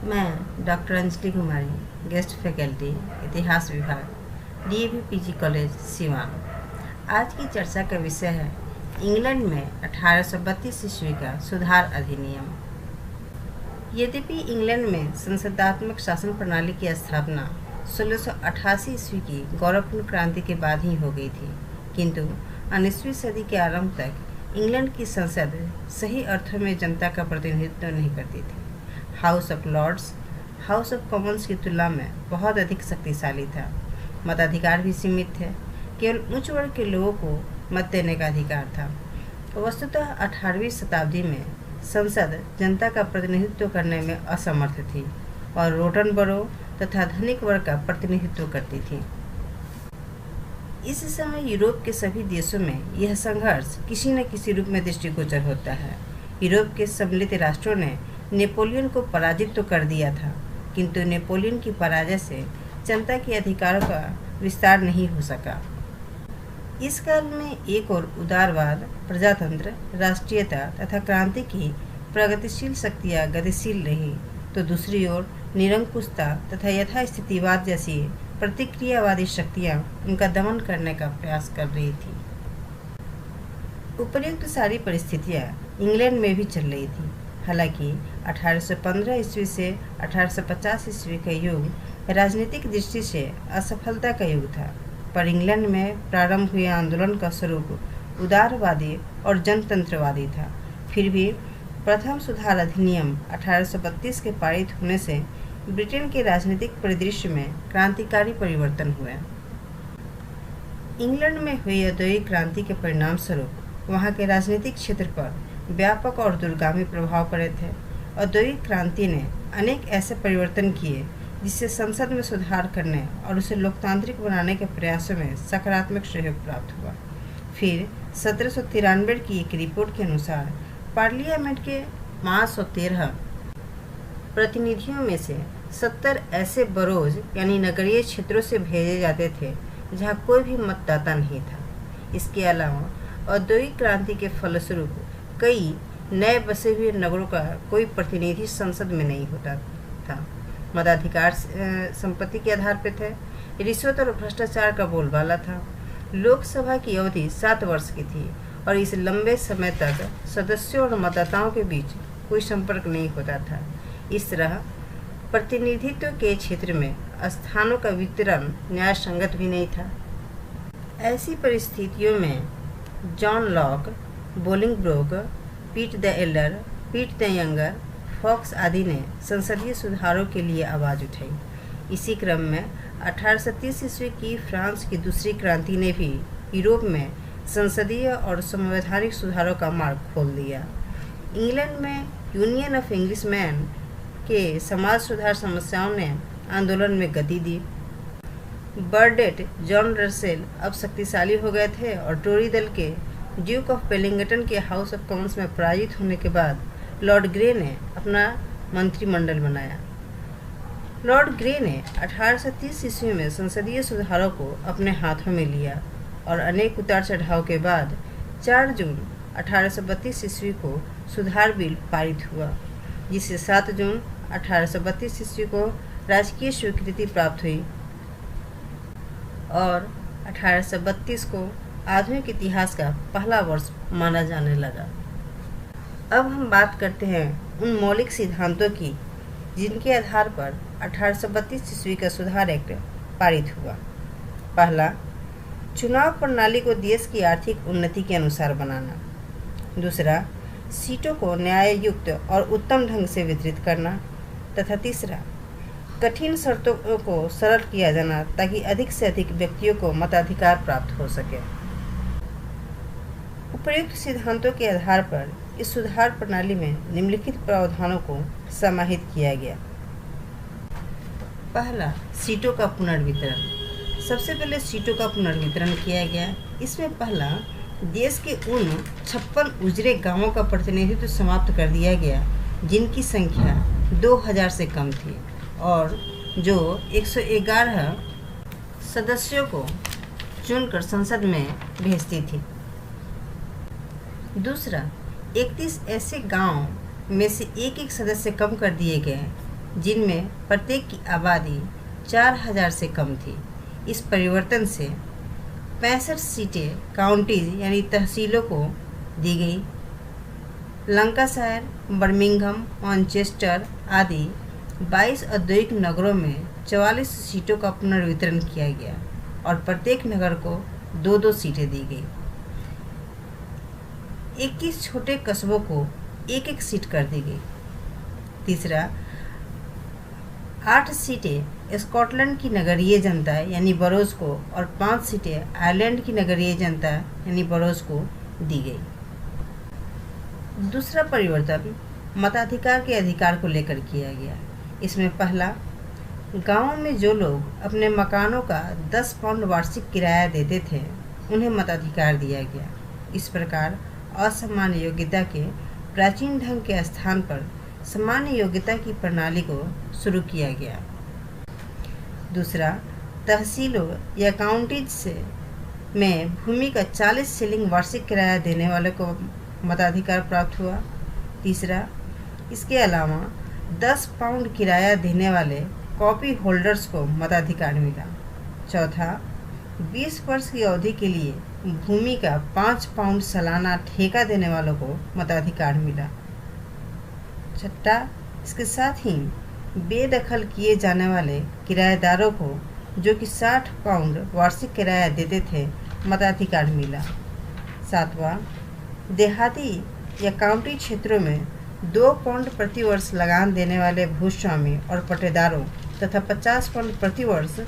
मैं डॉक्टर अंजलि कुमारी, guest faculty इतिहास विभाग, डीएवी पीजी कॉलेज सिवान। आज की चर्चा का विषय है इंग्लैंड में 1832 ईस्वी का सुधार अधिनियम। यद्यपि इंग्लैंड में संसदात्मक शासन प्रणाली की स्थापना 1688 ईस्वी की गौरवपूर्ण क्रांति के बाद ही हो गई थी, किंतु 19वीं सदी के आरंभ तक इंग्लैंड की संसद सही अर्थों में जनता का प्रतिनिधित्व नहीं करती थी। House of Lords House of Commons की तुलना में बहुत अधिक शक्तिशाली था। मताधिकार भी सीमित थे, केवल उच्च वर्ग के लोगों को मत देने का अधिकार था। वस्तुतः 18वीं शताब्दी में संसद जनता का प्रतिनिधित्व करने में असमर्थ थी और रोटन बरो तथा धनिक वर्ग का प्रतिनिधित्व करती थी। इस समय यूरोप के सभी देशों में यह संघर्ष किसी न किसी रूप में दृष्टिगोचर होता है। यूरोप के सम्मिलित राष्ट्रों ने नेपोलियन को पराजित तो कर दिया था, किंतु नेपोलियन की पराजय से जनता के अधिकारों का विस्तार नहीं हो सका। इस काल में एक और उदारवाद, प्रजातंत्र, राष्ट्रीयता तथा क्रांति की प्रगतिशील शक्तियाँ गतिशील रही, तो दूसरी ओर निरंकुशता तथा यथास्थितिवाद जैसी प्रतिक्रियावादी शक्तियाँ उनका दमन करने का प्रयास कर रही थी। उपर्युक्त सारी परिस्थितियाँ इंग्लैंड में भी चल रही थी। हालांकि 1815 ईस्वी से 1850 ईस्वी का युग राजनीतिक दृष्टि से असफलता का युग था, पर इंग्लैंड में प्रारंभ हुए आंदोलन का स्वरूप उदारवादी और जनतंत्रवादी था। फिर भी प्रथम सुधार अधिनियम 1832 के पारित होने से ब्रिटेन के राजनीतिक परिदृश्य में क्रांतिकारी परिवर्तन हुए। इंग्लैंड में हुई औद्योगिक क्रांति के परिणाम स्वरूप वहाँ के राजनीतिक क्षेत्र पर व्यापक और दूरगामी प्रभाव पड़े थे। औद्योगिक क्रांति ने अनेक ऐसे परिवर्तन किए जिससे संसद में सुधार करने और उसे लोकतांत्रिक बनाने के प्रयासों में सकारात्मक सहयोग प्राप्त हुआ। फिर 1793 की एक रिपोर्ट के अनुसार पार्लियामेंट के 513 प्रतिनिधियों में से 70 ऐसे बरोज यानी नगरीय क्षेत्रों से भेजे जाते थे जहां कोई भी मतदाता नहीं था। इसके अलावा औद्योगिक क्रांति के फलस्वरूप कई नए बसे हुए नगरों का कोई प्रतिनिधि संसद में नहीं होता था। मताधिकार संपत्ति के आधार पर थे। रिश्वत और भ्रष्टाचार का बोलबाला था। लोकसभा की अवधि 7 वर्ष की थी और इस लंबे समय तक सदस्यों और मतदाताओं के बीच कोई संपर्क नहीं होता था। इस तरह प्रतिनिधित्व के क्षेत्र में स्थानों का वितरण न्याय संगत भी नहीं था। ऐसी परिस्थितियों में जॉन लॉक, बोलिंगब्रोक, पीट द एल्डर, पीट द यंगर, फॉक्स आदि ने संसदीय सुधारों के लिए आवाज़ उठाई। इसी क्रम में 1830 ईस्वी की फ्रांस की दूसरी क्रांति ने भी यूरोप में संसदीय और संवैधानिक सुधारों का मार्ग खोल दिया। इंग्लैंड में यूनियन ऑफ इंग्लिशमैन के समाज सुधार समस्याओं ने आंदोलन में गति दी। बर्डेट जॉन रसेल अब शक्तिशाली हो गए थे और टोरी दल के ड्यूक ऑफ वेलिंगटन के हाउस ऑफ कॉमन्स में पराजित होने के बाद लॉर्ड ग्रे ने अपना मंत्रिमंडल बनाया। लॉर्ड ग्रे ने 1830 ईस्वी में संसदीय सुधारों को अपने हाथों में लिया और अनेक उतार चढ़ाव के बाद 4 जून 1832 ईस्वी को सुधार बिल पारित हुआ, जिसे 7 जून 1832 ईस्वी को राजकीय स्वीकृति प्राप्त हुई और 1832 को आधुनिक इतिहास का पहला वर्ष माना जाने लगा। अब हम बात करते हैं उन मौलिक सिद्धांतों की जिनके आधार पर 1832 ईस्वी का सुधार एक्ट पारित हुआ। पहला, चुनाव प्रणाली को देश की आर्थिक उन्नति के अनुसार बनाना। दूसरा, सीटों को न्याययुक्त और उत्तम ढंग से वितरित करना। तथा तीसरा, कठिन शर्तों को सरल किया जाना ताकि अधिक से अधिक व्यक्तियों को मताधिकार प्राप्त हो सके। उपर्युक्त सिद्धांतों के आधार पर इस सुधार प्रणाली में निम्नलिखित प्रावधानों को समाहित किया गया। पहला, सीटों का पुनर्वितरण। सबसे पहले सीटों का पुनर्वितरण किया गया। इसमें पहला, देश के उन 56 उजरे गांवों का प्रतिनिधित्व समाप्त कर दिया गया जिनकी संख्या 2000 से कम थी और जो 111 सदस्यों को चुनकर संसद में भेजती थी। दूसरा, 31 ऐसे गांव में से एक सदस्य कम कर दिए गए जिनमें प्रत्येक की आबादी 4000 से कम थी। इस परिवर्तन से 65 सीटें काउंटीज यानी तहसीलों को दी गई। लंकाशायर, बर्मिंघम, मैनचेस्टर आदि 22 औद्योगिक नगरों में 44 सीटों का पुनर्वितरण किया गया और प्रत्येक नगर को 2-2 सीटें दी गई। 21 छोटे कस्बों को 1-1 सीट कर दी गई। तीसरा, 8 सीटें स्कॉटलैंड की नगरीय जनता यानी बरोज को और 5 सीटें आयरलैंड की नगरीय जनता यानी बरोज को दी गई। दूसरा परिवर्तन मताधिकार के अधिकार को लेकर किया गया। इसमें पहला, गांवों में जो लोग अपने मकानों का 10 पाउंड वार्षिक किराया देते थे उन्हें मताधिकार दिया गया। इस प्रकार असामान्य योग्यता के प्राचीन ढंग के स्थान पर सामान्य योग्यता की प्रणाली को शुरू किया गया। दूसरा, तहसीलों या काउंटीज से में भूमि का 40 शिलिंग वार्षिक किराया देने वाले को मताधिकार प्राप्त हुआ। तीसरा, इसके अलावा 10 पाउंड किराया देने वाले कॉपी होल्डर्स को मताधिकार मिला। चौथा, 20 वर्ष की अवधि के लिए भूमि का 5 पाउंड सालाना ठेका देने वालों को मताधिकार मिला। छठा, इसके साथ ही बेदखल किए जाने वाले किराएदारों को जो कि 60 पाउंड वार्षिक किराया देते थे मताधिकार मिला। सातवां, देहाती या काउंटी क्षेत्रों में 2 पाउंड प्रति वर्ष लगान देने वाले भूस्वामी और पट्टेदारों तथा 50 पाउंड प्रति वर्ष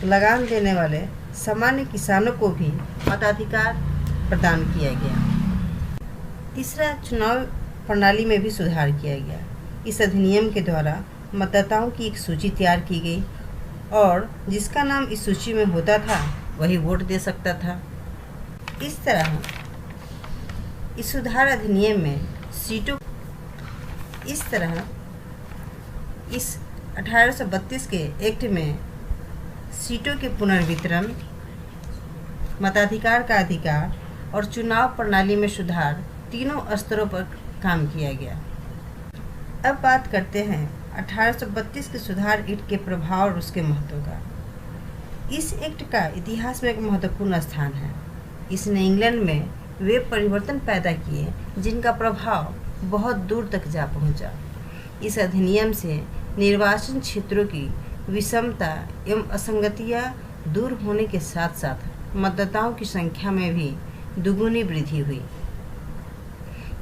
लगान देने वाले सामान्य किसानों को भी मताधिकार प्रदान किया गया। तीसरा, चुनाव प्रणाली में भी सुधार किया गया। इस अधिनियम के द्वारा मतदाताओं की एक सूची तैयार की गई और जिसका नाम इस सूची में होता था वही वोट दे सकता था। इस तरह इस सुधार अधिनियम में इस 1832 के एक्ट में सीटों के पुनर्वितरण, मताधिकार का अधिकार और चुनाव प्रणाली में सुधार तीनों स्तरों पर काम किया गया। अब बात करते हैं 1832 के सुधार एक्ट के प्रभाव और उसके महत्व का। इस एक्ट का इतिहास में एक महत्वपूर्ण स्थान है। इसने इंग्लैंड में वे परिवर्तन पैदा किए जिनका प्रभाव बहुत दूर तक जा पहुंचा। इस अधिनियम से निर्वाचन क्षेत्रों की विषमता एवं असंगतियां दूर होने के साथ साथ मतदाताओं की संख्या में भी दुगुनी वृद्धि हुई।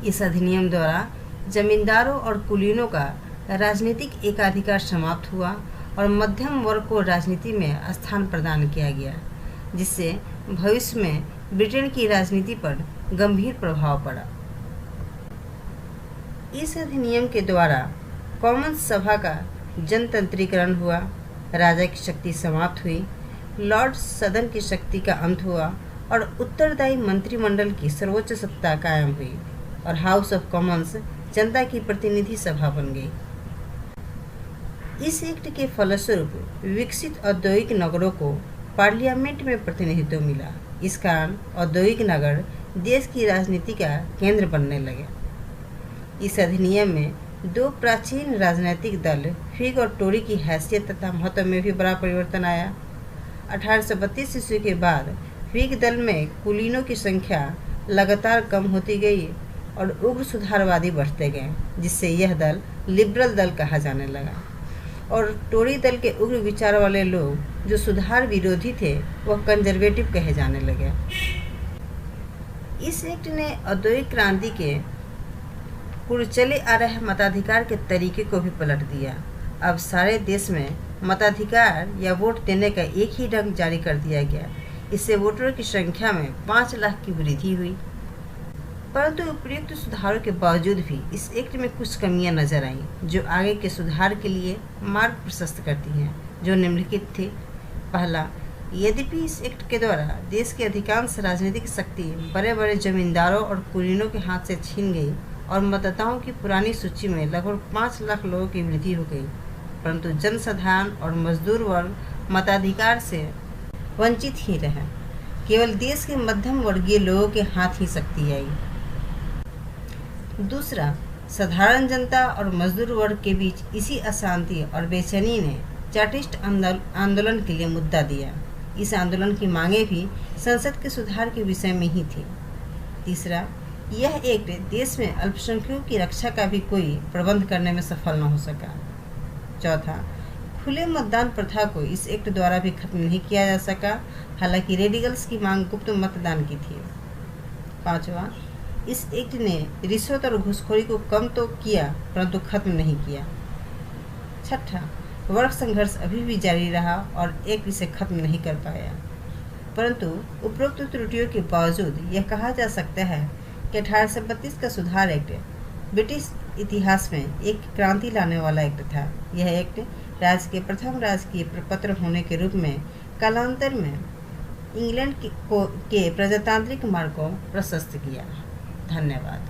इस अधिनियम द्वारा जमींदारों और कुलीनों का राजनीतिक एकाधिकार समाप्त हुआ और मध्यम वर्ग को राजनीति में स्थान प्रदान किया गया, जिससे भविष्य में ब्रिटेन की राजनीति पर गंभीर प्रभाव पड़ा। इस अधिनियम के द्वारा कॉमन्स सभा का जनतंत्रीकरण हुआ, राजा की शक्ति समाप्त हुई, लॉर्ड सदन की शक्ति का अंत हुआ और उत्तरदायी मंत्रिमंडल की सर्वोच्च सत्ता कायम हुई और हाउस ऑफ कॉमन्स जनता की प्रतिनिधि सभा बन गई। इस एक्ट के फलस्वरूप विकसित औद्योगिक नगरों को पार्लियामेंट में प्रतिनिधित्व मिला। इस कारण औद्योगिक नगर देश की राजनीति का केंद्र बनने लगे। इस अधिनियम में 2 प्राचीन राजनीतिक दल व्हिग और टोरी की हैसियत तथा महत्व में भी बड़ा परिवर्तन आया। 1832 ईस्वी के बाद व्हिग दल में कुलीनों की संख्या लगातार कम होती गई और उग्र सुधारवादी बढ़ते गए, जिससे यह दल लिबरल दल कहा जाने लगा और टोरी दल के उग्र विचार वाले लोग जो सुधार विरोधी थे वह कंजर्वेटिव कहे जाने लगे। इस एक्ट ने औद्योगिक क्रांति के पूर्व चले आ रहे मताधिकार के तरीके को भी पलट दिया। अब सारे देश में मताधिकार या वोट देने का एक ही ढंग जारी कर दिया गया। इससे वोटरों की संख्या में 5 लाख की वृद्धि हुई। परंतु उपयुक्त सुधारों के बावजूद भी इस एक्ट में कुछ कमियां नजर आईं जो आगे के सुधार के लिए मार्ग प्रशस्त करती हैं, जो निम्नलिखित थे। पहला, यद्यपि इस एक्ट के द्वारा देश की अधिकांश राजनीतिक शक्ति बड़े बड़े जमींदारों और कुलीनों के हाथ से छीन गई और मतदाताओं की पुरानी सूची में लगभग 5 लाख लोगों की वृद्धि हो गई, परंतु जनसाधारण और मजदूर वर्ग मताधिकार से वंचित ही रहे। केवल देश के मध्यम वर्गीय लोगों के हाथ ही शक्ति आई। दूसरा, साधारण जनता और मजदूर वर्ग के बीच इसी अशांति और बेचैनी ने चार्टिस्ट आंदोलन के लिए मुद्दा दिया। इस आंदोलन की मांगें भी संसद के सुधार के विषय में ही थी। तीसरा, यह एक्ट देश में अल्पसंख्यकों की रक्षा का भी कोई प्रबंध करने में सफल न हो सका। चौथा, खुले मतदान प्रथा को इस एक्ट द्वारा भी खत्म नहीं किया जा सका, हालांकि रेडिकल्स की मांग गुप्त मतदान की थी। पांचवा, इस एक्ट ने रिश्वत और घूसखोरी को कम तो किया परंतु खत्म नहीं किया। छठा, वर्ग संघर्ष अभी भी जारी रहा और एक्ट इसे खत्म नहीं कर पाया, परंतु उपरोक्त त्रुटियों के बावजूद यह कहा जा सकता है कि 1832 का सुधार एक्ट ब्रिटिश इतिहास में एक क्रांति लाने वाला एक्ट था। यह एक्ट राज्य के प्रथम राजकीय प्रपत्र होने के रूप में कालांतर में इंग्लैंड के प्रजातांत्रिक मार्ग को प्रशस्त किया। धन्यवाद।